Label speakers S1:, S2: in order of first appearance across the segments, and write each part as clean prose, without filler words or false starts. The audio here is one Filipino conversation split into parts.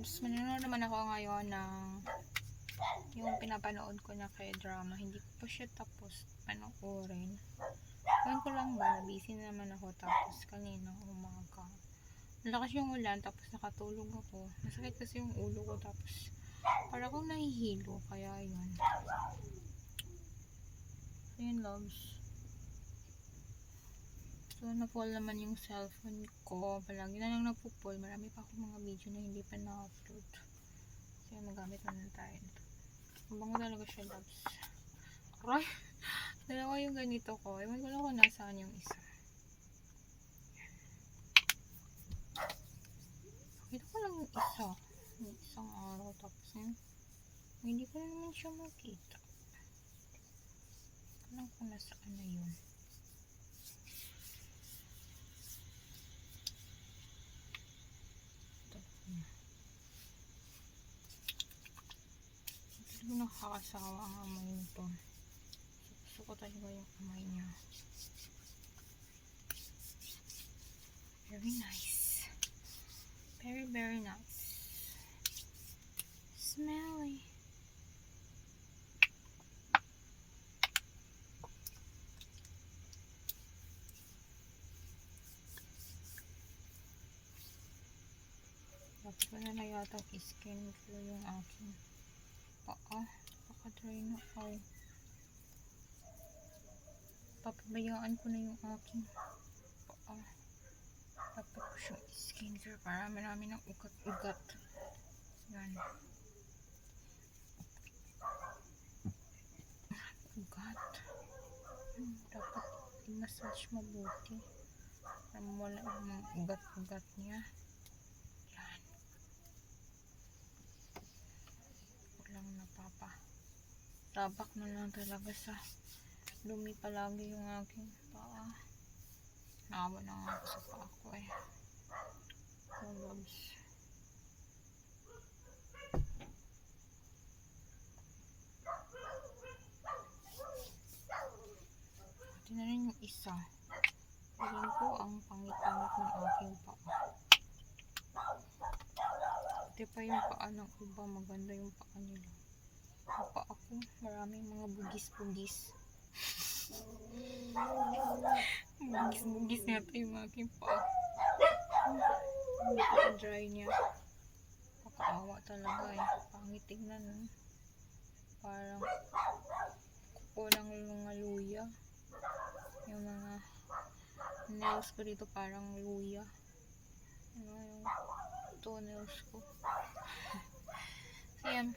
S1: loves, manonood naman ako ngayon ng yung pinapanood ko na kay drama. Hindi ko pa siya tapos panoorin. Ngayon ko lang ba, busy naman ako. Tapos kaninang umaga malakas yung ulan, tapos nakatulog ako. Masakit kasi yung ulo ko, tapos para akong nahihilo. Kaya yun, loves. So na-fall naman yung cellphone ko. Palagi na lang nagpo-fall. Marami pa akong mga video na hindi pa na-upload. Kaya magamit naman tayo nito. Mabango talaga siya, loves. Aray! Dalawa yung ganito ko. Ewan ko lang kung nasaan yung isa. Kita ko lang yung isa. Yung isang araw. Tapos yun, hindi ko naman siya makita. Alam ko nasaan na yun. Hindi ko nakakasawa ang amoy nito. Gusto ko talaga yung amoy niya. Very nice. Very, very nice. Smelly. Dapat ko na na yata i-skin ko yung aking paa. Baka-dry na ako. Papabayaan ko na yung aking paa. Dapat ko siyang skincare para marami ng ugat-ugat. Yan. Ugat. Dapat i-massage mabuti para wala yung mga ugat-ugat niya. Yan. Walang napapa. Tabak na lang talaga sa dumi palagi yung aking paa. Nakawa na nga ako sa paa ko eh. So, loves. Pati na rin yung isa. Tingin ko ang pangit-pangit ng aking paa. Pati pa yung paa ng iba, maganda yung paa nila. Yung paa ko, maraming mga bugis-bugis. Bugis-bugis nga ito yung aking paa. Napaka-dry niya. Pakaawa talaga eh. Pangit tignan eh. Parang kuko ng mga luya. Yung mga nails ko dito parang luya. Yung toenails ko. So yan.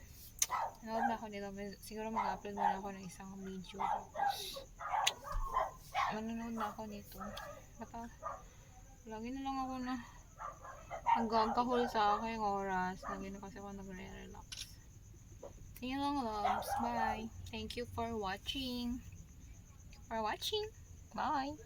S1: Nanood na ako dito. Siguro mag-upload na ako ng isang video. Tapos manonood na ako nito. Bata, lagi na lang ako na nagkakahol sa aking oras. Lagi na kasi ako nagre-relax. Yun lang, loves. Bye. Thank you for watching. Bye.